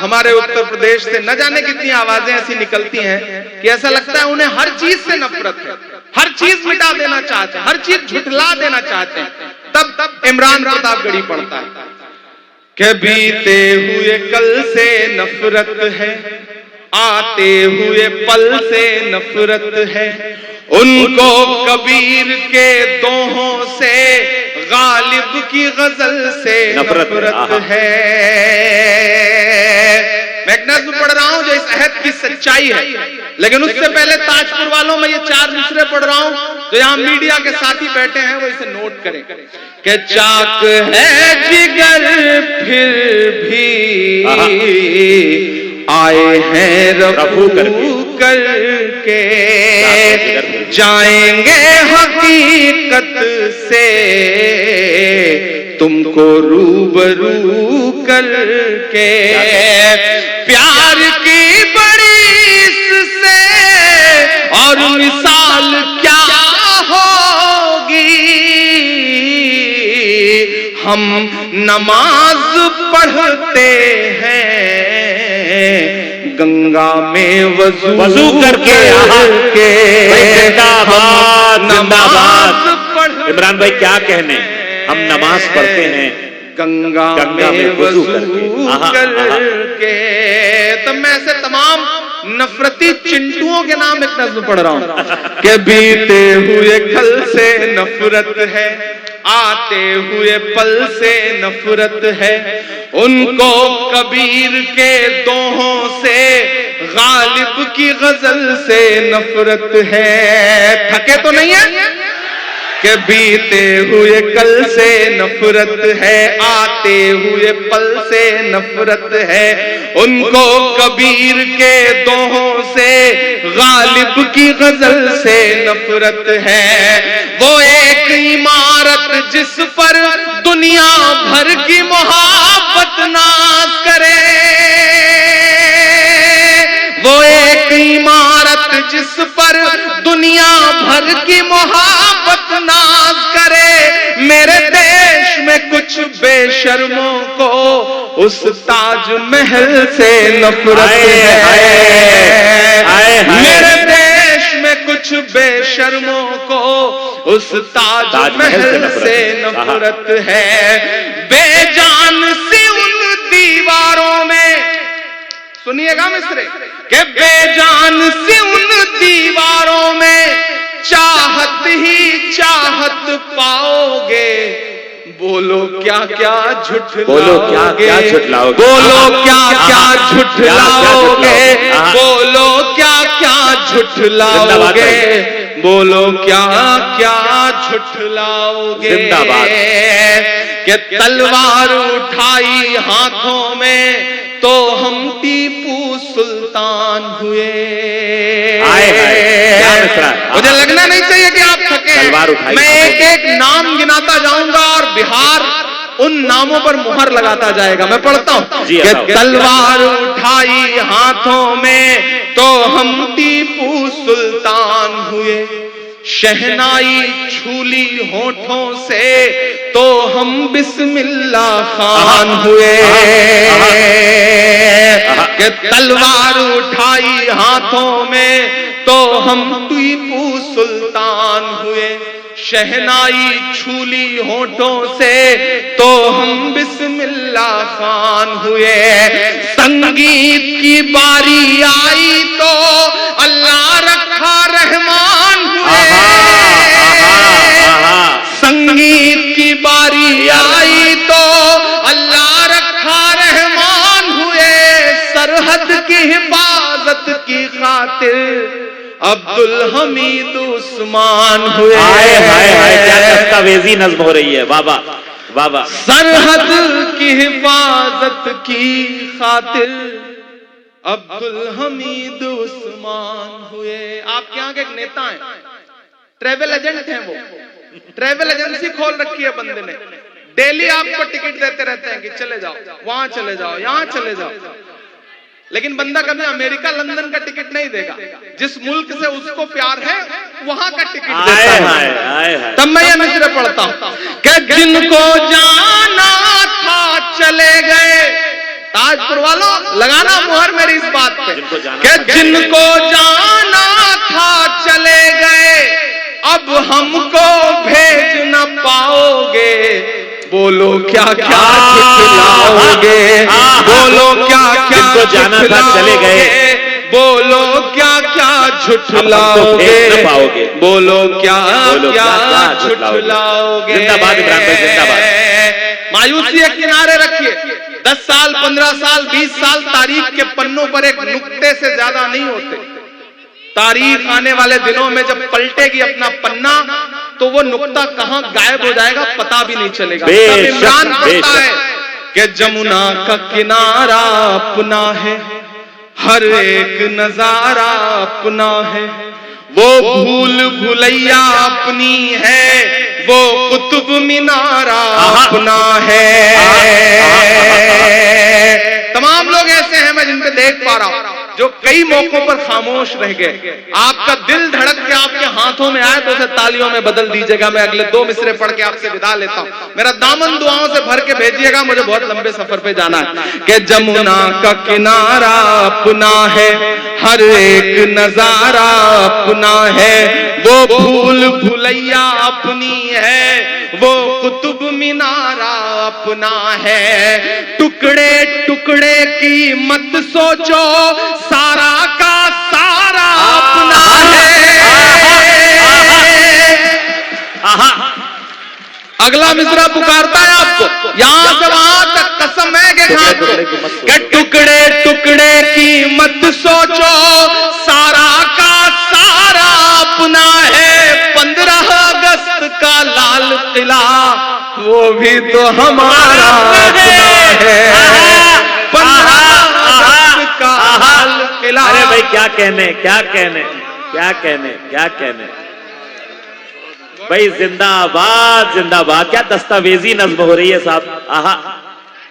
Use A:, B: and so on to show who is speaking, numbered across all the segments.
A: हमारे उत्तर प्रदेश से न जाने कितनी आवाजें ऐसी निकलती हैं कि ऐसा लगता है उन्हें हर चीज से नफरत है, हर चीज मिटा देना चाहते हैं, हर चीज झुठला देना चाहते हैं। तब इमरान प्रतापगढ़ी पढ़ता है कि बीते हुए कल से नफरत है, आते हुए पल से नफरत है, उनको कबीर के दोहों से, गालिब की गजल से नफरत है। मैं एक नज़्म पढ़ रहा हूं जो इस अहद की सच्चाई है, लेकिन उससे पहले ताजपुर वालों में ये 4 मिसरे पढ़ रहा हूं जो यहाँ मीडिया के साथी बैठे हैं वो इसे नोट करें कि चाक है जिगर फिर भी आए हैं रफू करके, जाएंगे हकीकत से तुमको रूबरू करके, प्यार की बड़ी इससे और मिसाल क्या होगी, हम नमाज पढ़ते हैं गंगा में वजू करके नमाज पढ़।
B: इमरान भाई क्या कहने, हम नमाज पढ़ते हैं
A: गंगा में वजू करके। तो मैं ऐसे तमाम नफरती चिंटुओं के नाम एक नज़्म पढ़ रहा हूं कि बीते हुए कल से नफरत है, आते हुए पल से नफरत है, उनको कबीर के दोहों से, गालिब की गजल से नफरत है। थके तो नहीं है कि बीते हुए कल से नफरत है, आते हुए पल से नफरत है, उनको कबीर के दोहों से, गालिब की गजल से नफरत है। वो एक इमारत जिस पर दुनिया भर की मोहब्बत नाज करे, वो एक इमारत जिस पर दुनिया भर की मोहब्बत नाज करे, मेरे देश में कुछ बेशर्मों को उस ताजमहल से नफरत है। मेरे देश में कुछ बेशर्मों को उस ताजमहल से नफरत है। बेजान सी उन दीवारों में, सुनिएगा मिस्रे, कि बेजान सी उन दीवारों में चाहत ही चाहत पाओगे, बोलो क्या क्या झुठलाओगे,
B: बोलो क्या क्या झुठलाओगे,
A: बोलो क्या क्या झुठलाओगे, बोलो क्या क्या झुठलाओगे, बोलो क्या क्या झुठलाओगे। कि तलवार उठाई हाथों में तो हम टीपू सुल्तान हुए। मुझे लगना नहीं चाहिए कि आप थके। मैं एक एक नाम गिनाता जाऊंगा और बिहार उन नामों पर मुहर लगाता जाएगा। मैं पढ़ता हूं कि तलवार उठाई हाथों में तो हम टीपू सुल्तान हुए, शहनाई छूली होठों से तो हम बिस्मिल्लाह खान हुए। कि तलवार उठाई हाथों में तो हम टीपू सुल्तान हुए, शहनाई छूली होठों से तो हम बिस्मिल्लाह खान हुए। संगीत की बारी आई तो अल्लाह रखा रहमान हुए, संगीत की बारी आई तो अल्लाह रखा रहमान हुए, सरहद की हिफाजत की खातिर अब्दुल हमीद उस्मान हुए।
B: हाय हाय हाय, क्या दस्तावेजी नज़्म हो रही है। बाबा बाबा,
A: सरहद की हिफाजत की खातिर अब्दुल हमीद उस्मान हुए। आपके यहाँ के एक नेता हैं, ट्रेवल एजेंट हैं, वो ट्रेवल एजेंसी खोल रखी है बंदे ने, डेली आपको टिकट देते रहते हैं कि चले जाओ, वहां चले जाओ, यहां चले जाओ, लेकिन बंदा कभी अमेरिका लंदन का टिकट नहीं देगा। जिस मुल्क से उसको प्यार है वहां का टिकट देता है। तब मैं ये मिसरे पढ़ता हूं कि जिनको जाना था चले गए, ताजपुर वालों लगाना मुहर मेरी इस बात पे कि
B: जिनको
A: जाना था चले गए, अब हमको भेज न पाओगे, बोलो क्या क्या झुठलाओगे, बोलो क्या क्या
B: जाना था चले गए,
A: बोलो क्या क्या झुठलाओगे, बोलो क्या क्या झुठलाओगे।
B: जिंदाबाद इमरान भाई, जिंदाबाद।
A: मायूसी एक किनारे रखिए, 10 साल 15 साल 20 साल तारीख के पन्नों पर एक नुक्ते से ज्यादा नहीं होते। तारीख आने वाले दिनों में जब पलटेगी अपना पन्ना तो वो नुक्ता कहां गायब हो जाएगा पता भी नहीं चलेगा। तब इमरान पढ़ता है कि जमुना का किनारा अपना है, हर एक नजारा अपना है, वो भूल भुलैया अपनी है, वो कुतुब मीनारा अपना है। तमाम लोग ऐसे हैं मैं जिन पे देख पा रहा हूं जो कई मौकों पर खामोश रह गए। आपका दिल धड़क के आपके हाथों में आए तो उसे तालियों में बदल दीजिएगा। मैं अगले 2 मिसरे पढ़ के आपसे विदा लेता हूं। मेरा दामन दुआओं से भर के भेजिएगा, मुझे बहुत लंबे सफर पे जाना है। कि जमुना का किनारा अपना है, हर एक नजारा अपना है, वो भूल भुलैया अपनी है, वो कुतुब मीनारा अपना है। टुकड़े टुकड़े की मत सोचो, सारा का सारा अपना है। अगला मिसरा पुकारता है आपको, यहां से वहां तक कसम है कि टुकड़े टुकड़े की मत सोचो, सारा का सारा अपना है। 15 अगस्त का लाल किला वो भी तो हमारा अपना है। 15 अगस्त का लाल किला।
B: अरे भाई क्या कहने, क्या कहने, क्या कहने, क्या कहने भाई। जिंदाबाद जिंदाबाद। क्या दस्तावेजी नज्म हो रही है साहब। आहा,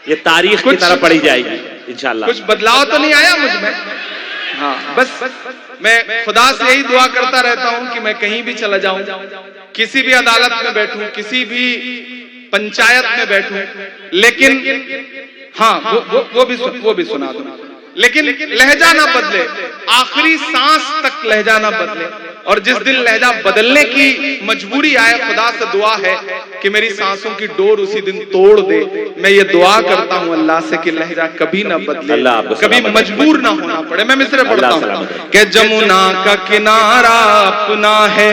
B: ये तारीख की तरह पढ़ी जाएगी इंशाल्लाह।
A: कुछ बदलाव तो नहीं आया मुझ में। हाँ, बस मैं खुदा से यही दुआ करता रहता हूं कि मैं कहीं भी चला जाऊं, किसी भी अदालत में बैठूं, किसी भी पंचायत में बैठूं, लेकिन हाँ वो भी सुना दो, लेकिन लहजा ना बदले, आखिरी सांस तक लहजा ना बदले। और जिस दिन लहजा बदलने की मजबूरी आए, खुदा से दुआ है कि मेरी सांसों की डोर उसी दिन तोड़ दे। मैं ये दुआ करता हूं अल्लाह से कि लहजा कभी ना बदले, कभी मजबूर ना होना पड़े। मैं मिसरे पढ़ता हूं कि जमुना का किनारा अपना है,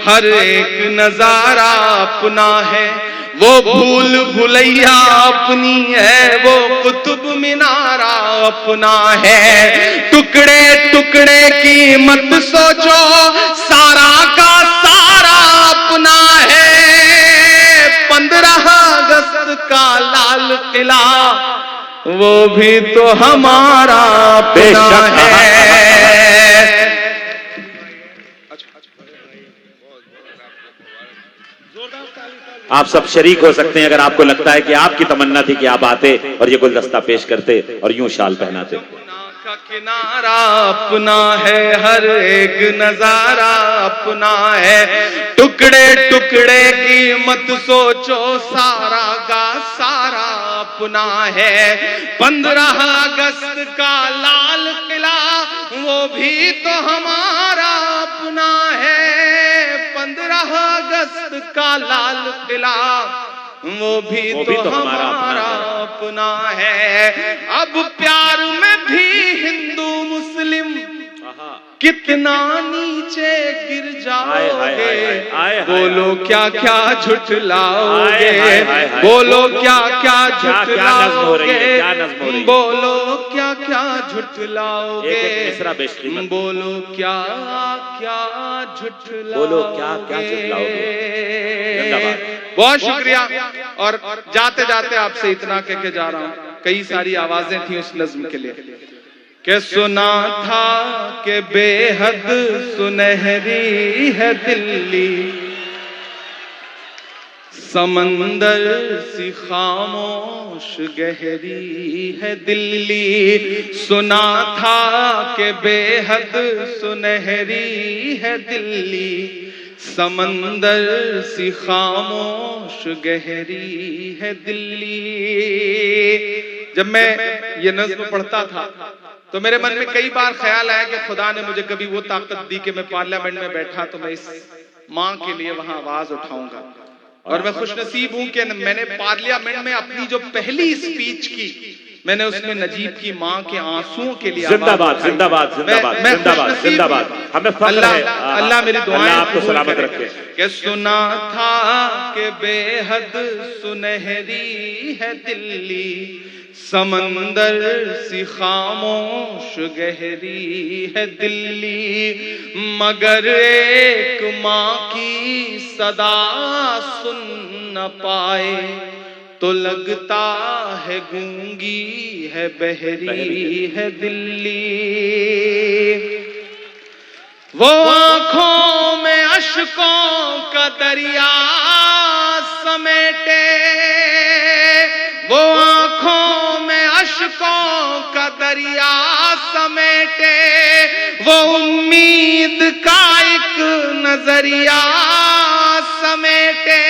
A: हर एक नजारा अपना है, वो भूल भुलैया अपनी है, वो कुतुब मीनारा अपना है। टुकड़े टुकड़े की मत सोचो, सारा का सारा अपना है। 15 अगस्त का लाल किला वो भी तो हमारा अपना है।
B: आप सब शरीक हो सकते हैं अगर आपको लगता है कि आपकी तमन्ना थी कि आप आते और ये गुलदस्ता पेश करते और यूं शाल पहनाते।
A: का किनारा अपना है, हर एक नजारा अपना है। टुकड़े टुकड़े की मत सोचो, सारा का सारा अपना है। 15 अगस्त का लाल किला वो भी तो हमारा अपना है। 15 अगस्त का लाल किला वो भी तो हमारा अपना है। अब प्यार में भी हिंदू मुस्लिम कितना नीचे गिर जाओगे, बोलो क्या क्या झुठलाओगे, बोलो क्या क्या झुठलाओगे, बोलो क्या क्या झुठलाओगे, बोलो क्या क्या झुठलाओगे,
B: बोलो क्या क्या झुठलाओगे।
A: बहुत शुक्रिया। और जाते जाते आपसे इतना कह के जा रहा हूं, कई सारी आवाजें थी उस नज्म के लिए कि सुना था कि बेहद सुनहरी है दिल्ली, समंदर सी खामोश गहरी है दिल्ली। सुना था कि बेहद सुनहरी है दिल्ली, समंदर सी खामोश गहरी है दिल्ली। जब मैं ये नज़्म पढ़ता था तो मेरे मन में कई बार ख्याल आया कि खुदा ने मुझे कभी वो ताकत दी कि मैं पार्लियामेंट में बैठा तो मैं इस माँ के लिए वहां आवाज उठाऊंगा। और मैं खुशनसीब हूं कि मैंने पार्लियामेंट में अपनी जो पहली स्पीच की, मैंने उसमें नजीब की माँ के आंसुओं के लिए
B: जिंदाबाद जिंदाबाद जिंदाबाद जिंदाबाद जिंदाबाद। हमें फख्र है।
A: अल्लाह मेरी दुआएं
B: आपको सलामत रखे।
A: कि सुना था कि बेहद सुनहरी है दिल्ली, समंदर सी खामोश गहरी है दिल्ली, मगर एक माँ की सदा सुन न पाए तो लगता है गूंगी है बहरी है दिल्ली। वो आंखों में अश्कों का दरिया समेटे, वो आंखों में अश्कों का दरिया समेटे, वो उम्मीद का एक नजरिया समेटे,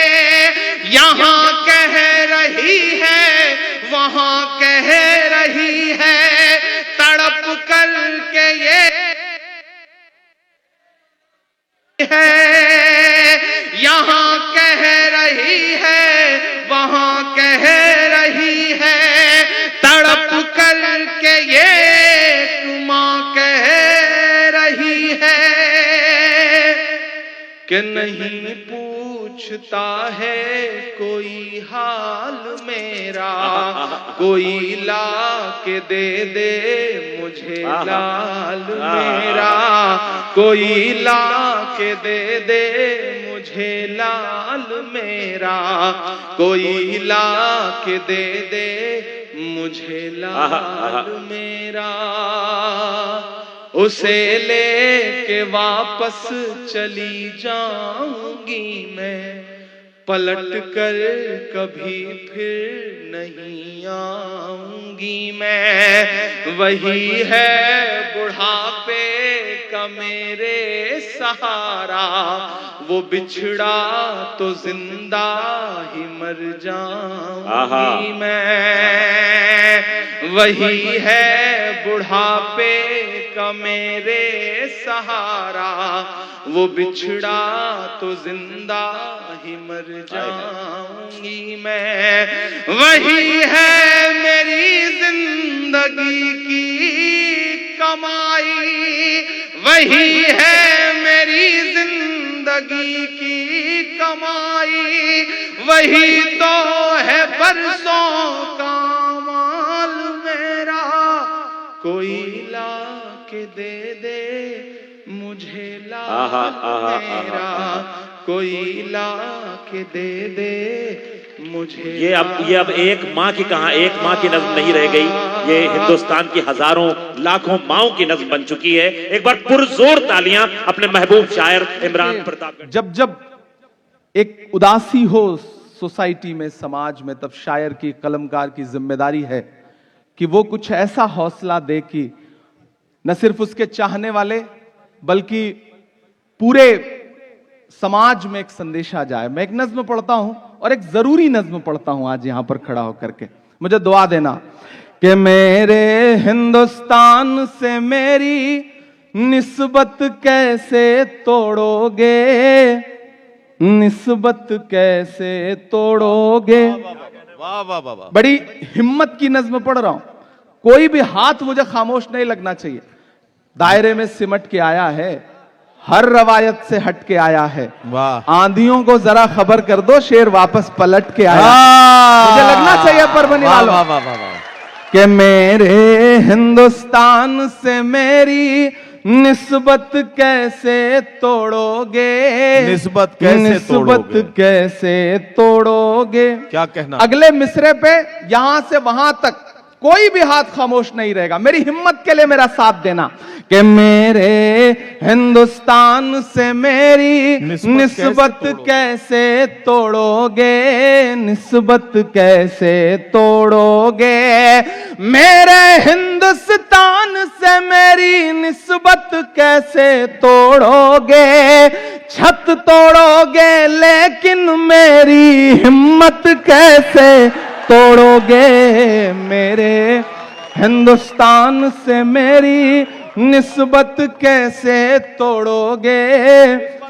A: यहाँ कह रही है वहां कह रही है, तड़प कर के ये है, यहाँ कह रही है वहां कह रही है, तड़प कर के ये माँ कह रही है कि नहीं पूछता है कोई हाल मेरा, कोई ला के दे मुझे लाल मेरा, कोई ला के दे मुझे लाल मेरा, कोई ला के दे मुझे लाल मेरा। उसे लेके वापस चली जाऊंगी मैं, पलट कर कभी फिर नहीं आऊंगी मैं, वही है बुढ़ापे का मेरे सहारा, वो बिछड़ा तो जिंदा ही मर जाऊंगी मैं, वही है बुढ़ापे का मेरे सहारा, वो बिछड़ा तो जिंदा ही मर जाऊंगी मैं, वही है मेरी जिंदगी की कमाई, वही है मेरी जिंदगी की कमाई, वही तो है बरसों का माल मेरा, कोई ला के दे मुझे लाल मेरा, कोई ला के दे मुझे।
B: ये अब एक माँ की कहा एक माँ की नज़्म नहीं रह गई, ये हिंदुस्तान की हजारों लाखों माओं की नज़्म बन चुकी है। एक बार पुरजोर तालियां अपने महबूब शायर इमरान प्रताप।
C: जब जब एक उदासी हो सोसाइटी में, समाज में, तब शायर की, कलमकार की जिम्मेदारी है कि वो कुछ ऐसा हौसला दे कि न सिर्फ उसके चाहने वाले बल्कि पूरे समाज में एक संदेश आ जाए। मैं एक नज्म पढ़ता हूं और एक जरूरी नज्म पढ़ता हूं आज यहां पर खड़ा होकर के, मुझे दुआ देना कि मेरे हिंदुस्तान से मेरी निस्बत कैसे तोड़ोगे, निस्बत कैसे तोड़ोगे।
D: वाह वाह वाह,
C: बड़ी हिम्मत की नज्म पढ़ रहा हूं, कोई भी हाथ मुझे खामोश नहीं लगना चाहिए। दायरे में सिमट के आया है, हर रवायत से हट के आया है।
D: वाह,
C: आंधियों को जरा खबर कर दो, शेर वापस पलट के आया। मुझे लगना चाहिए परभनी वालों
D: वाह वाह वाह वाह,
C: कि मेरे हिंदुस्तान से मेरी निस्बत कैसे तोड़ोगे,
D: निस्बत कैसे तोड़ोगे,
C: कैसे तोड़ोगे।
D: क्या कहना।
C: अगले मिसरे पे यहां से वहां तक कोई भी हाथ खामोश नहीं रहेगा। मेरी हिम्मत के लिए मेरा साथ देना कि मेरे हिंदुस्तान से मेरी निस्बत कैसे तोड़ोगे, निस्बत कैसे तोड़ोगे। मेरे हिंदुस्तान से मेरी निस्बत कैसे तोड़ोगे। छत तोड़ोगे लेकिन मेरी हिम्मत कैसे तोड़ोगे, मेरे हिंदुस्तान से मेरी निस्बत कैसे तोड़ोगे,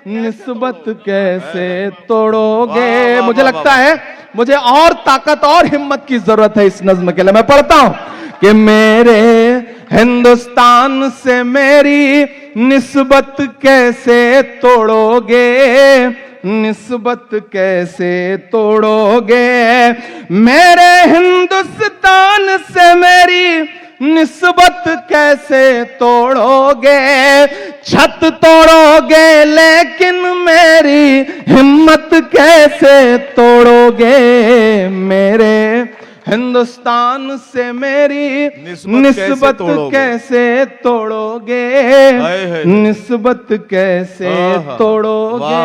C: निस्बत कैसे तोड़ोगे। मुझे लगता है मुझे और ताकत और हिम्मत की जरूरत है इस नज्म के लिए। मैं पढ़ता हूं कि मेरे हिंदुस्तान से मेरी निस्बत कैसे तोड़ोगे, निस्बत कैसे तोड़ोगे। मेरे हिंदुस्तान से मेरी निस्बत कैसे तोड़ोगे। छत तोड़ोगे लेकिन मेरी हिम्मत कैसे तोड़ोगे। मेरे हिंदुस्तान से मेरी निस्बत कैसे तोड़ोगे, निस्बत कैसे तोड़ोगे।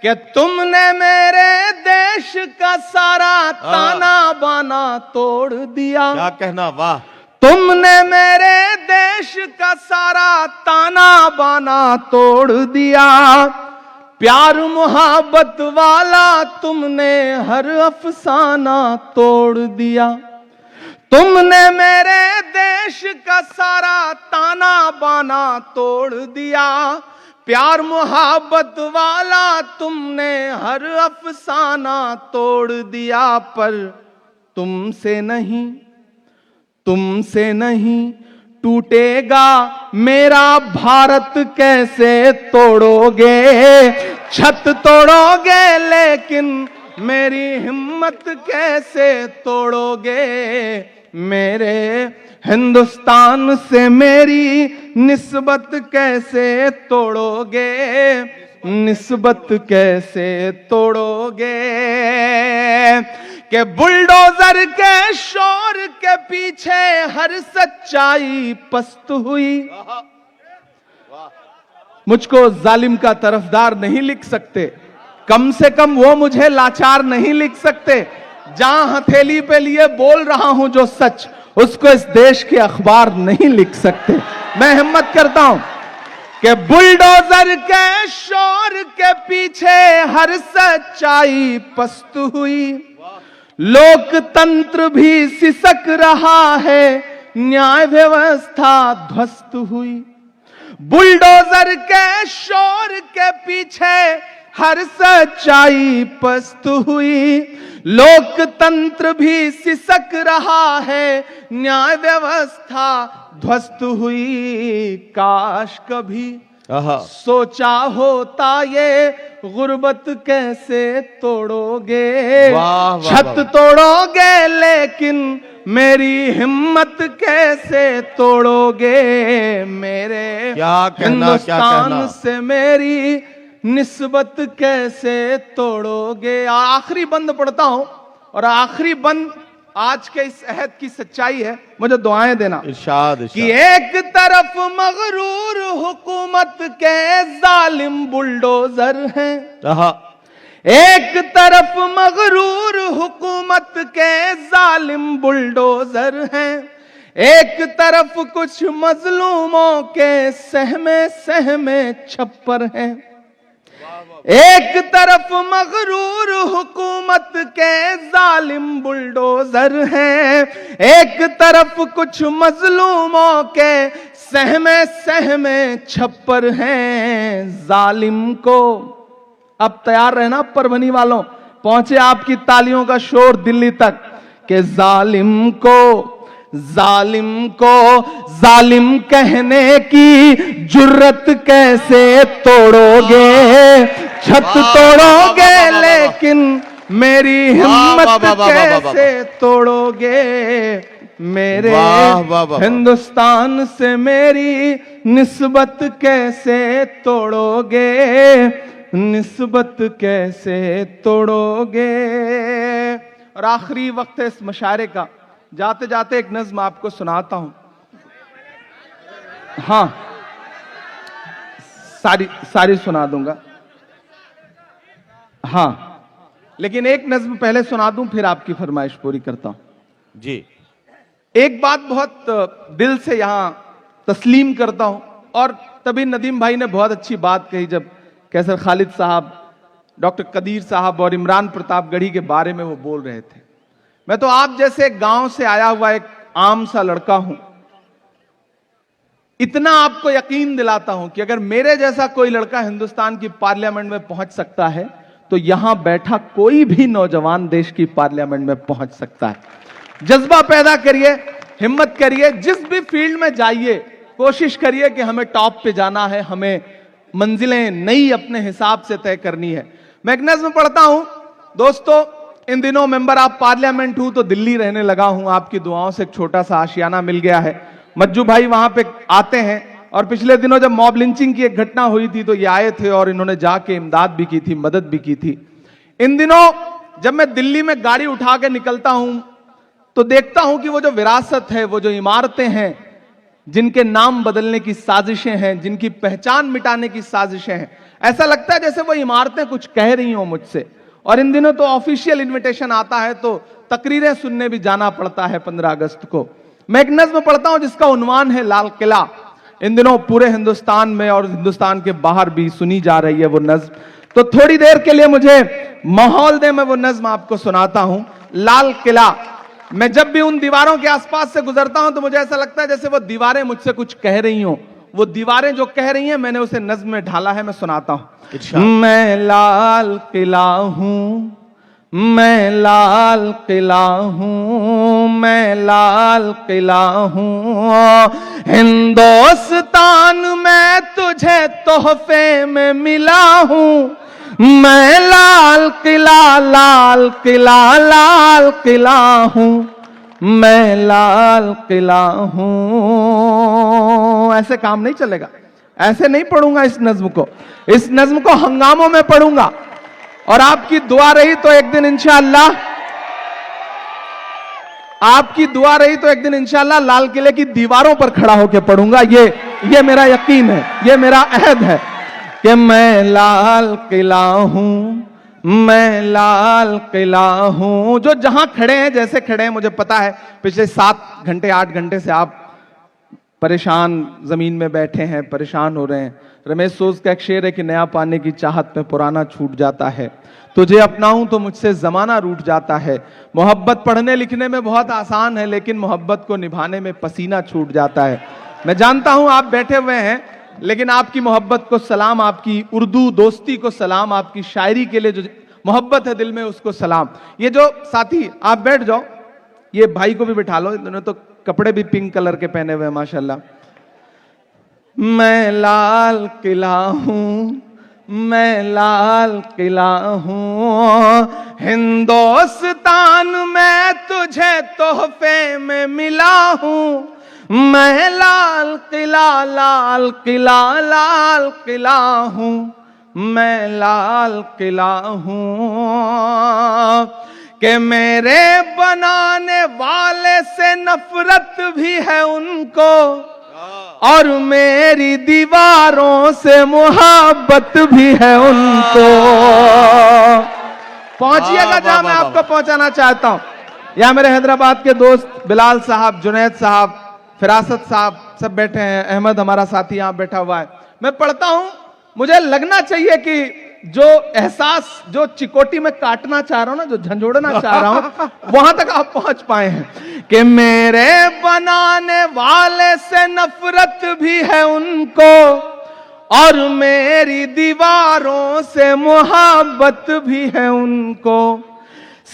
C: कि तुमने मेरे देश का सारा ताना बाना तोड़ दिया।
D: क्या कहना, वाह।
C: तुमने मेरे देश का सारा ताना बाना तोड़ दिया। प्यार मोहब्बत वाला तुमने हर अफसाना तोड़ दिया। तुमने मेरे देश का सारा ताना बाना तोड़ दिया। प्यार मोहब्बत वाला तुमने हर अफसाना तोड़ दिया। पर तुमसे नहीं, तुमसे नहीं टूटेगा मेरा भारत कैसे तोड़ोगे। छत तोड़ोगे लेकिन मेरी हिम्मत कैसे तोड़ोगे। मेरे हिंदुस्तान से मेरी निस्बत कैसे तोड़ोगे, निस्बत कैसे तोड़ोगे। कि बुलडोजर के शोर के पीछे हर सच्चाई पस्त हुई। मुझको जालिम का तरफदार नहीं लिख सकते, कम से कम वो मुझे लाचार नहीं लिख सकते। जहां हथेली पे लिए बोल रहा हूं जो सच, उसको इस देश के अखबार नहीं लिख सकते। मैं हिम्मत करता हूं कि बुलडोजर के शोर के पीछे हर सच्चाई पस्त हुई। लोकतंत्र भी सिसक रहा है, न्याय व्यवस्था ध्वस्त हुई। बुलडोजर के शोर के पीछे हर सच्चाई पस्त हुई। लोकतंत्र भी सिसक रहा है, न्याय व्यवस्था ध्वस्त हुई। काश कभी सोचा होता ये गुर्बत कैसे तोड़ोगे। छत तोड़ोगे लेकिन मेरी हिम्मत कैसे तोड़ोगे। मेरे हिंदुस्तान से मेरी निस्बत कैसे तोड़ोगे। आखिरी बंद पढ़ता हूं, और आखिरी बंद आज के इस अहद की सच्चाई है। मुझे दुआएं देना
D: इरशाद
C: कि एक तरफ मगरूर हुकूमत के जालिम बुलडोजर हैं, एक तरफ मगरूर हुकूमत के जालिम बुलडोजर हैं, एक तरफ कुछ मजलूमों के सहमे सहमे छप्पर हैं। एक तरफ मगरूर हुकूमत के जालिम बुलडोजर हैं, एक तरफ कुछ मजलूमों के सहमे सहमे छप्पर हैं। जालिम को अब तैयार रहना परभनी वालों, पहुंचे आपकी तालियों का शोर दिल्ली तक कि जालिम को जालिम कहने की जुर्रत कैसे तोड़ोगे। छत तोड़ोगे लेकिन मेरी हिम्मत कैसे तोड़ोगे। मेरे हिंदुस्तान से मेरी निस्बत कैसे तोड़ोगे, निस्बत कैसे तोड़ोगे। और आखिरी वक्त है इस मुशायरे का, जाते जाते एक नज्म आपको सुनाता हूं। हाँ, सारी सुना दूंगा। हाँ, लेकिन एक नज्म पहले सुना दूं, फिर आपकी फरमाइश पूरी करता हूं
D: जी।
C: एक बात बहुत दिल से यहां तस्लीम करता हूं, और तभी नदीम भाई ने बहुत अच्छी बात कही जब कैसर खालिद साहब, डॉक्टर कदीर साहब और इमरान प्रतापगढ़ी के बारे में वो बोल रहे थे। मैं तो आप जैसे गांव से आया हुआ एक आम सा लड़का हूं। इतना आपको यकीन दिलाता हूं कि अगर मेरे जैसा कोई लड़का हिंदुस्तान की पार्लियामेंट में पहुंच सकता है तो यहां बैठा कोई भी नौजवान देश की पार्लियामेंट में पहुंच सकता है। जज्बा पैदा करिए, हिम्मत करिए, जिस भी फील्ड में जाइए कोशिश करिए कि हमें टॉप पे जाना है, हमें मंजिलें नई अपने हिसाब से तय करनी है। मैं एक नज्म पढ़ता हूं दोस्तों। इन दिनों मेंबर ऑफ पार्लियामेंट हूं तो दिल्ली रहने लगा हूं। आपकी दुआओं से एक छोटा सा आशियाना मिल गया है। मज्जू भाई वहां पे आते हैं और पिछले दिनों जब मॉब लिंचिंग की एक घटना हुई थी तो ये आए थे और इन्होंने जाके इमदाद भी की थी, मदद भी की थी। इन दिनों जब मैं दिल्ली में गाड़ी उठा के निकलता हूं तो देखता हूं कि वो जो विरासत है, वो जो इमारतें हैं, जिनके नाम बदलने की साजिशें हैं, जिनकी पहचान मिटाने की साजिशें हैं, ऐसा लगता है जैसे वो इमारतें कुछ कह रही हो मुझसे। और इन दिनों तो ऑफिशियल इनविटेशन आता है तो तकरीरें सुनने भी जाना पड़ता है 15 अगस्त को। मैं एक नज्म पढ़ता हूं जिसका उन्वान है लाल किला। इन दिनों पूरे हिंदुस्तान में और हिंदुस्तान के बाहर भी सुनी जा रही है वो नज्म, तो थोड़ी देर के लिए मुझे माहौल दे, मैं वो नज्म आपको सुनाता हूं। लाल किला। मैं जब भी उन दीवारों के आसपास से गुजरता हूं तो मुझे ऐसा लगता है जैसे वो दीवारें मुझसे कुछ कह रही हों। वो दीवारें जो कह रही हैं मैंने उसे नज्म में ढाला है, मैं सुनाता हूं। मैं लाल किला हूं, मैं लाल किला हूं, मैं लाल किला हूं, हिंदुस्तान में तुझे तोहफे में मिला हूं। मैं लाल किला, लाल किला, लाल किला हूं, मैं लाल किला हूं। ऐसे काम नहीं चलेगा, ऐसे नहीं पढ़ूंगा इस नज्म को। इस नज्म को हंगामों में पढ़ूंगा और आपकी दुआ रही तो एक दिन इंशाअल्लाह, आपकी दुआ रही तो एक दिन इंशाअल्लाह लाल किले की दीवारों पर खड़ा होकर पढ़ूंगा। ये मेरा यकीन है, ये मेरा अहद है कि मैं लाल किला हूं, मैं लाल किला हूं। जो जहां खड़े हैं, जैसे खड़े हैं, मुझे पता है पिछले 7 घंटे 8 घंटे से आप परेशान जमीन में बैठे हैं, परेशान हो रहे हैं। रमेश सोज का एक शेर है कि नया पाने की चाहत में पुराना छूट जाता है, तुझे अपनाऊं तो मुझसे जमाना रूठ जाता है। मोहब्बत पढ़ने लिखने में बहुत आसान है लेकिन मोहब्बत को निभाने में पसीना छूट जाता है। मैं जानता हूं आप बैठे हुए हैं लेकिन आपकी मोहब्बत को सलाम, आपकी उर्दू दोस्ती को सलाम, आपकी शायरी के लिए जो मोहब्बत है दिल में उसको सलाम। ये जो साथी, आप बैठ जाओ, ये भाई को भी बिठा लो, इन्होंने तो कपड़े भी पिंक कलर के पहने हुए हैं माशाल्लाह। मैं लाल किला हूं, मैं लाल किला हूं, हिंदुस्तान में तुझे तोहफे में मिला हूं। मैं लाल किला, लाल किला, लाल किला हूं, मैं लाल किला हूं। कि मेरे बनाने वाले से नफरत भी है उनको और मेरी दीवारों से मोहब्बत भी है उनको। पहुंचिएगा जहां मैं आपको पहुंचाना चाहता हूं। यहां मेरे हैदराबाद के दोस्त बिलाल साहब, जुनैद साहब, फिरासत साहब सब बैठे हैं, अहमद हमारा साथी यहां बैठा हुआ है। मैं पढ़ता हूं, मुझे लगना चाहिए कि जो एहसास, जो चिकोटी में काटना चाह रहा हूं ना, जो झंझोड़ना चाह रहा हूं, वहां तक आप पहुंच पाए हैं। कि मेरे बनाने वाले से नफरत भी है उनको और मेरी दीवारों से मोहब्बत भी है उनको।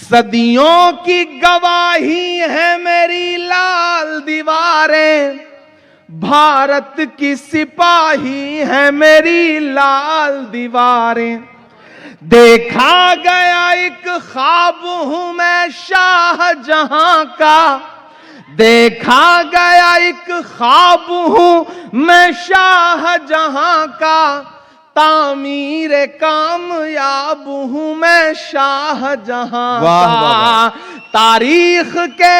C: सदियों की गवाही है मेरी लाल दीवारें, भारत की सिपाही है मेरी लाल दीवारें। देखा गया एक ख्वाब हूं मैं शाहजहां का, देखा गया एक ख्वाब हूं मैं शाहजहां का, तामीर कामयाब हूं मैं शाहजहां का। तारीख के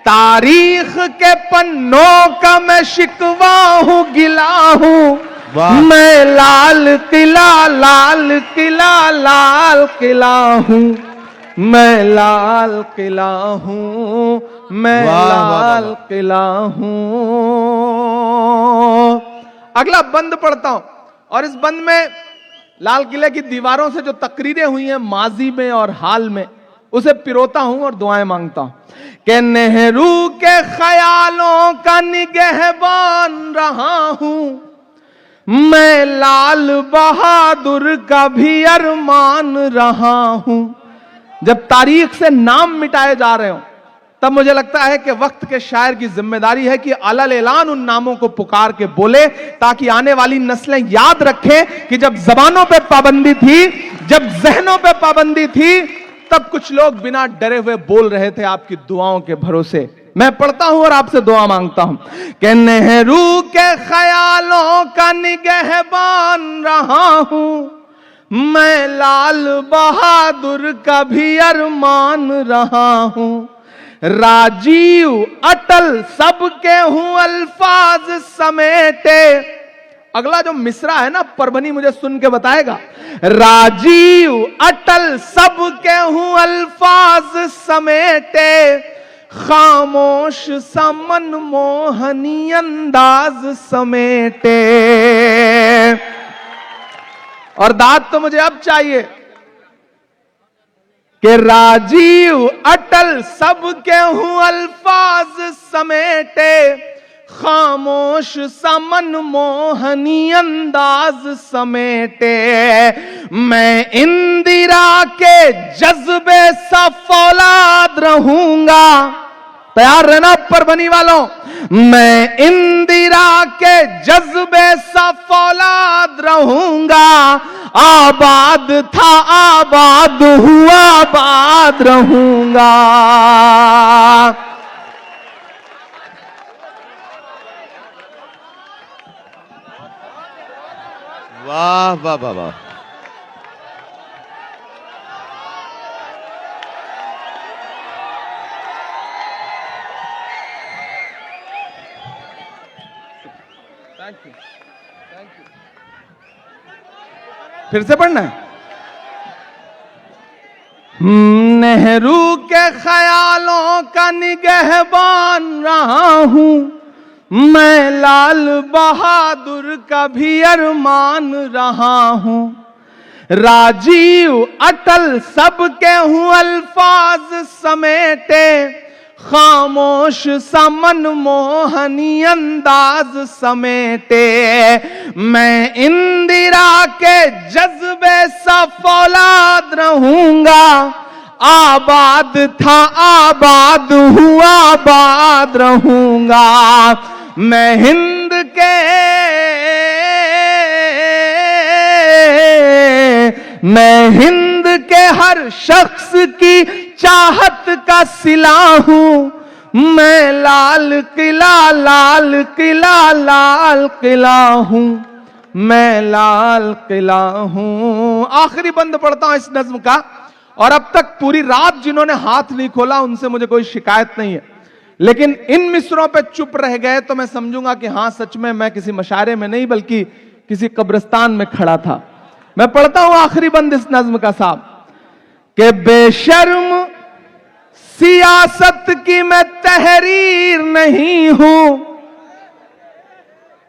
C: तारीख के पन्नों का मैं शिकवा हूं, गिला हूं। मैं लाल किला, लाल किला, लाल किला हूं, मैं लाल किला हूं, मैं लाल किला हूं। अगला बंद पढ़ता हूं और इस बंद में लाल किले की दीवारों से जो तकरीरें हुई हैं माजी में और हाल में, उसे पिरोता हूं और दुआएं मांगता हूं कि नेहरू के ख्यालों का निगहबान रहा हूं, मैं लाल बहादुर का भी अरमान रहा हूं। जब तारीख से नाम मिटाए जा रहे हो तब मुझे लगता है कि वक्त के शायर की जिम्मेदारी है कि अलल ऐलान उन नामों को पुकार के बोले, ताकि आने वाली नस्लें याद रखें कि जब जबानों पे पाबंदी थी, जब जहनों पे पाबंदी थी, तब कुछ लोग बिना डरे हुए बोल रहे थे आपकी दुआओं के भरोसे। मैं पढ़ता हूं और आपसे दुआ मांगता हूं कि नेहरू के ख्यालों का निगहबान रहा हूं, मैं लाल बहादुर का भी अरमान रहा हूं, राजीव अटल सबके हूं अल्फाज समेटे। अगला जो मिसरा है ना, परभनी मुझे सुन के बताएगा। राजीव अटल सबके हूं अल्फाज समेटे, खामोश सा मनमोहनी अंदाज समेटे। और दाद तो मुझे अब चाहिए कि राजीव अटल सबके हूं अल्फाज समेटे, खामोश सा मनमोहनी अंदाज समेटे। मैं इंदिरा के जज्बे सा फौलाद रहूंगा। तैयार रहना परभनी वालों। मैं इंदिरा के जज्बे सा फौलाद रहूंगा, आबाद था आबाद हुआ आबाद रहूंगा।
D: वाह वाह वाह वाह।
C: Thank you, thank you. फिर से पढ़ना है। नेहरू के ख्यालों का निगहबान रहा हूं, मैं लाल बहादुर का भी अरमान रहा हूं, राजीव अटल सबके हूं अल्फाज समेटे, खामोश सा मनमोहनी अंदाज समेटे। मैं इंदिरा के जज्बे सा फौलाद रहूंगा, आबाद था आबाद हुआ आबाद रहूंगा। मैं हिंद के हर शख्स की चाहत का सिला हूं, मैं लाल किला लाल किला लाल किला हूं, मैं लाल किला हूं। आखिरी बंद पढ़ता हूं इस नज्म का। और अब तक पूरी रात जिन्होंने हाथ नहीं खोला उनसे मुझे कोई शिकायत नहीं है, लेकिन इन मिसरों पे चुप रह गए तो मैं समझूंगा कि हां सच में मैं किसी मशारे में नहीं बल्कि किसी कब्रिस्तान में खड़ा था। मैं पढ़ता हूं आखिरी बंद इस नज्म का साहब कि बेशर्म सियासत की मैं तहरीर नहीं हूं,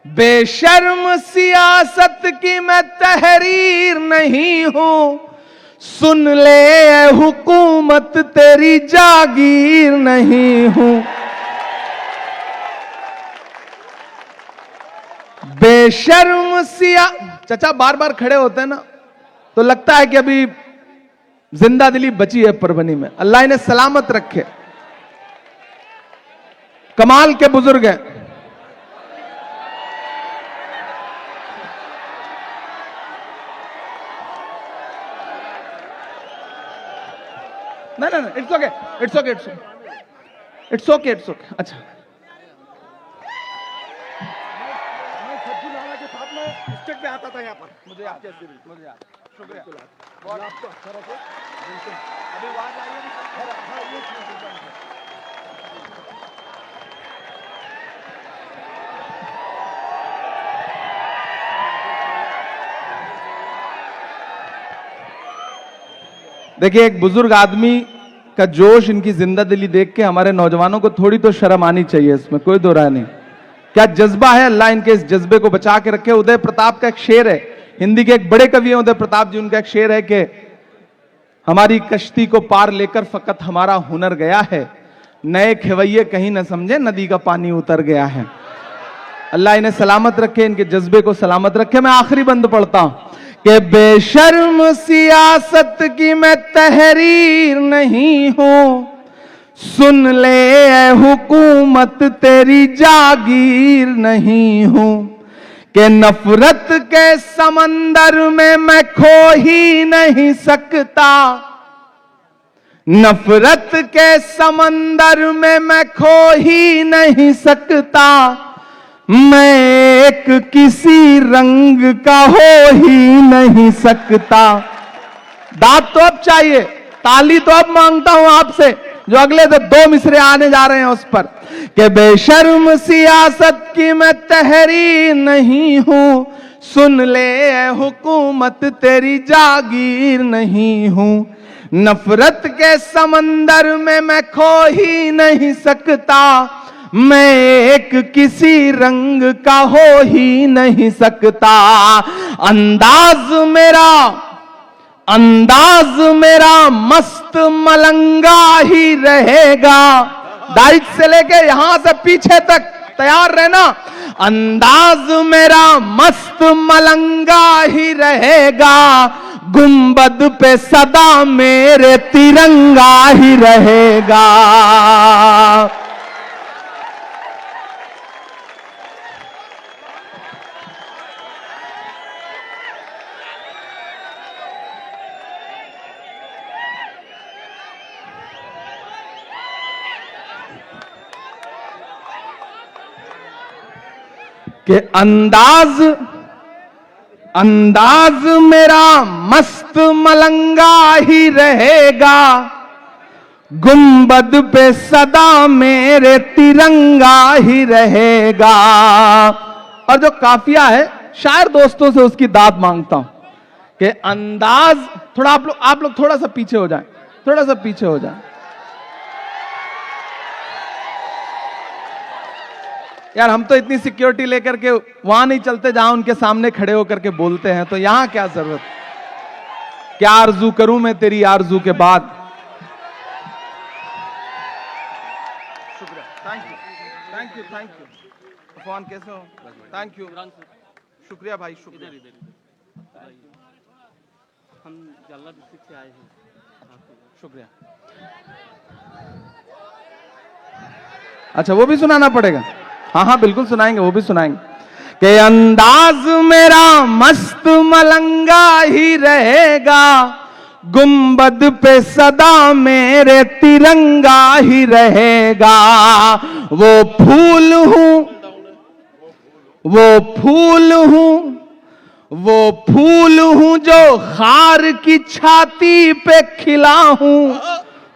C: बेशर्म सियासत की मैं तहरीर नहीं हूं, सुन ले हुकूमत तेरी जागीर नहीं हूं। बेशर्म चाचा बार बार खड़े होते हैं ना तो लगता है कि अभी जिंदा दिली बची है परभनी में। अल्लाह इन्हें सलामत रखे। कमाल के बुजुर्ग हैं। नहीं नहीं it's okay it's okay it's okay it's okay it's okay. अच्छा पे आता था यहाँ पर, मुझे याद है, मुझे याद। शुक्रिया, बहुत आपको अच्छा रखो। अभी आवाज आई है। देखिए एक बुजुर्ग आदमी का जोश, इनकी जिंदा दिली देख के हमारे नौजवानों को थोड़ी तो शर्म आनी चाहिए, इसमें कोई दो राय नहीं। क्या जज्बा है, अल्लाह इनके इस जज्बे को बचा के रखे। उदय प्रताप का एक शेर है, हिंदी के एक बड़े कवि हैं उदय प्रताप जी, उनका एक शेर है कि हमारी कश्ती को पार लेकर फकत हमारा हुनर गया है, नए खेवैये कहीं न समझे नदी का पानी उतर गया है। अल्लाह इन्हें सलामत रखे, इनके जज्बे को सलामत रखे। मैं आखिरी बंद पढ़ता हूं कि बेशर्म सियासत की मैं तहरीर नहीं हूं, सुन ले ए हुकूमत तेरी जागीर नहीं हूं, कि नफरत के समंदर में मैं खो ही नहीं सकता, नफरत के समंदर में मैं खो ही नहीं सकता, मैं एक किसी रंग का हो ही नहीं सकता। दाद तो अब चाहिए, ताली तो अब मांगता हूं आपसे, जो अगले 2 मिसरे आने जा रहे हैं उस पर, कि बेशर्म सियासत की मैं तहरीर नहीं हूं, सुन ले ए हुकूमत तेरी जागीर नहीं हूं, नफरत के समंदर में मैं खो ही नहीं सकता, मैं एक किसी रंग का हो ही नहीं सकता। अंदाज मेरा मस्त मलंगा ही रहेगा, डाइट से लेके यहां से पीछे तक तैयार रहना। अंदाज मेरा मस्त मलंगा ही रहेगा, गुंबद पे सदा मेरे तिरंगा ही रहेगा। कि अंदाज मेरा मस्त मलंगा ही रहेगा, गुंबद पे सदा मेरे तिरंगा ही रहेगा। और जो काफिया है, शायर दोस्तों से उसकी दाद मांगता हूं कि अंदाज थोड़ा आप लोग थोड़ा सा पीछे हो जाएं, थोड़ा सा पीछे हो जाएं। यार हम तो इतनी सिक्योरिटी लेकर के वहां नहीं चलते जहां उनके सामने खड़े होकर के बोलते हैं, तो यहां क्या जरूरत? क्या आरजू करूं मैं तेरी आरजू के बाद। शुक्रिया, थैंक यू। अफवान कैसे हो? थैंक यू, शुक्रिया भाई, शुक्रिया। हम जल्ला डिस्ट्रिक्ट से आए हैं। शुक्रिया। अच्छा, वो भी सुनाना पड़ेगा? हाँ बिल्कुल सुनाएंगे, वो भी सुनाएंगे। कि अंदाज मेरा मस्त मलंगा ही रहेगा, गुंबद पे सदा मेरे तिरंगा ही रहेगा। वो फूल हूं जो खार की छाती पे खिला हूं,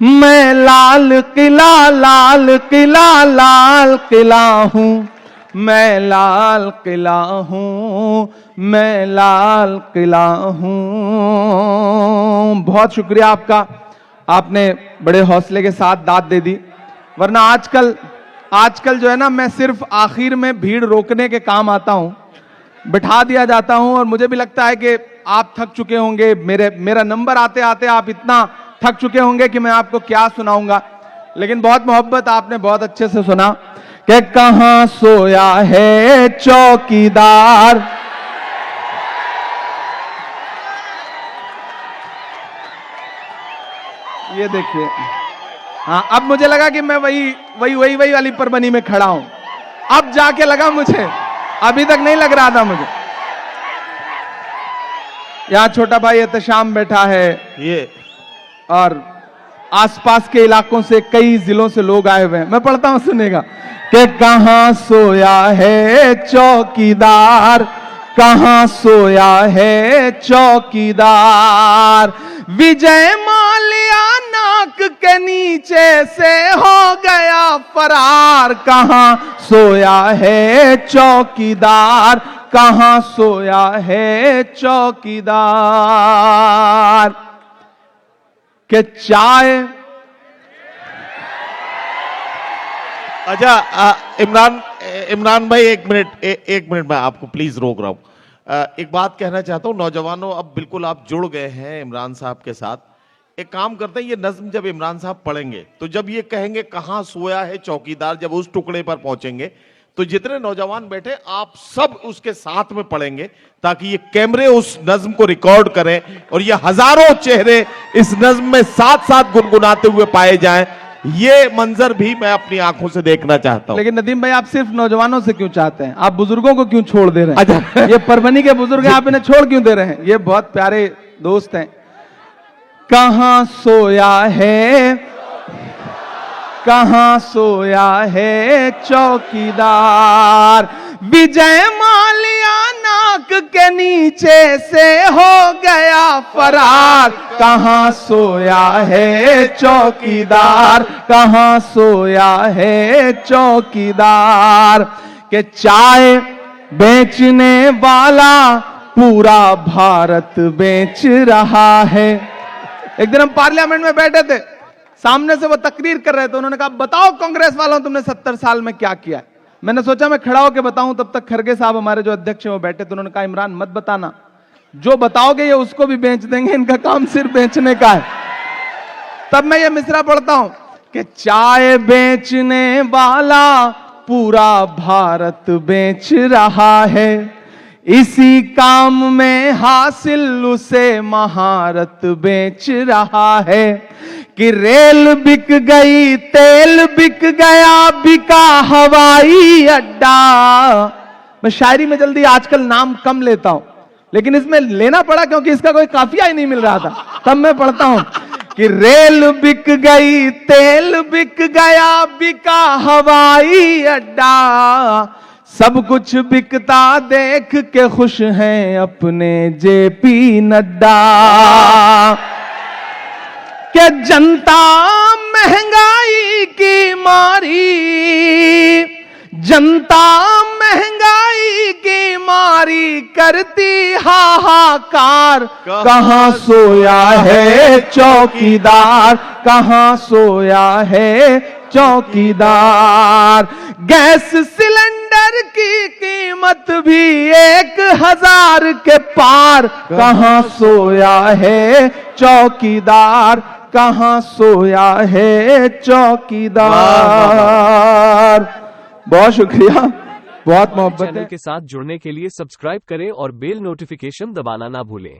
C: मैं लाल किला हूं, मैं लाल किला हूं। बहुत शुक्रिया आपका, आपने बड़े हौसले के साथ दाद दे दी। वरना आजकल जो है ना, मैं सिर्फ आखिर में भीड़ रोकने के काम आता हूं, बिठा दिया जाता हूं। और मुझे भी लगता है कि आप थक चुके होंगे, मेरा नंबर आते आते आप इतना थक चुके होंगे कि मैं आपको क्या सुनाऊंगा। लेकिन बहुत मोहब्बत, आपने बहुत अच्छे से सुना कि कहां सोया है चौकीदार। ये देखिए, हाँ अब मुझे लगा कि मैं वही वाली परबनी में खड़ा हूं। अब जाके लगा मुझे, अभी तक नहीं लग रहा था मुझे। यहां छोटा भाई एहतशाम बैठा है, ये और आसपास के इलाकों से कई जिलों से लोग आए हुए हैं। मैं पढ़ता हूं, सुनेगा कि कहां सोया है चौकीदार, कहां सोया है चौकीदार, विजय माल्या नाक के नीचे से हो गया फरार। कहां सोया है चौकीदार, कहां सोया है चौकीदार। के चाय,
D: अच्छा इमरान भाई एक मिनट मैं आपको प्लीज रोक रहा हूं। एक बात कहना चाहता हूं नौजवानों, अब बिल्कुल आप जुड़ गए हैं इमरान साहब के साथ। एक काम करते हैं, ये नज्म जब इमरान साहब पढ़ेंगे तो जब ये कहेंगे कहां सोया है चौकीदार, जब उस टुकड़े पर पहुंचेंगे तो जितने नौजवान बैठे आप सब उसके साथ में पढ़ेंगे ताकि ये कैमरे उस नज्म को रिकॉर्ड करें और ये हजारों चेहरे इस नज्म में साथ साथ गुनगुनाते हुए पाए जाएं। ये मंजर भी मैं अपनी आंखों से देखना चाहता हूं।
C: लेकिन नदीम भाई, आप सिर्फ नौजवानों से क्यों चाहते हैं? आप बुजुर्गों को क्यों छोड़ दे रहे हैं?
D: अच्छा।
C: ये परभनी के बुजुर्ग हैं, आप इन्हें छोड़ क्यों दे रहे हैं? ये बहुत प्यारे दोस्त हैं। कहां सोया है, कहां सोया है चौकीदार, विजय माल्या नाक के नीचे से हो गया फरार। कहां सोया है चौकीदार, कहां सोया है चौकीदार, के चाय बेचने वाला पूरा भारत बेच रहा है। एक दिन हम पार्लियामेंट में बैठे थे, सामने से वो तकरीर कर रहे थे, उन्होंने कहा बताओ कांग्रेस वालों तुमने 70 साल में क्या किया है। मैंने सोचा मैं खड़ा होकर बताऊं, तब तक खरगे साहब हमारे जो अध्यक्ष हैं वो बैठे थे। उन्होंने कहा इमरान मत बताना, जो बताओगे ये उसको भी बेच देंगे, इनका काम सिर्फ बेचने का है। तब मैं ये मिसरा पढ़ता हूं कि चाय बेचने वाला पूरा भारत बेच रहा है, इसी काम में हासिल उसे महारत बेच रहा है, कि रेल बिक गई तेल बिक गया बिका हवाई अड्डा। मैं शायरी में जल्दी आजकल नाम कम लेता हूं, लेकिन इसमें लेना पड़ा क्योंकि इसका कोई काफिया ही नहीं मिल रहा था। तब मैं पढ़ता हूं कि रेल बिक गई तेल बिक गया बिका हवाई अड्डा, सब कुछ बिकता देख के खुश हैं अपने जेपी नड्डा, कि जनता महंगाई की मारी, जनता महंगाई की मारी करती हाहाकार। कहां सोया है चौकीदार, कहां सोया है चौकीदार, गैस सिलेंडर की कीमत भी 1000 के पार। कहां सोया है चौकीदार, कहां सोया है चौकीदार। बहुत शुक्रिया, बहुत मोहब्बत है।
E: चैनल के साथ जुड़ने के लिए सब्सक्राइब करें और बेल नोटिफिकेशन दबाना ना भूलें।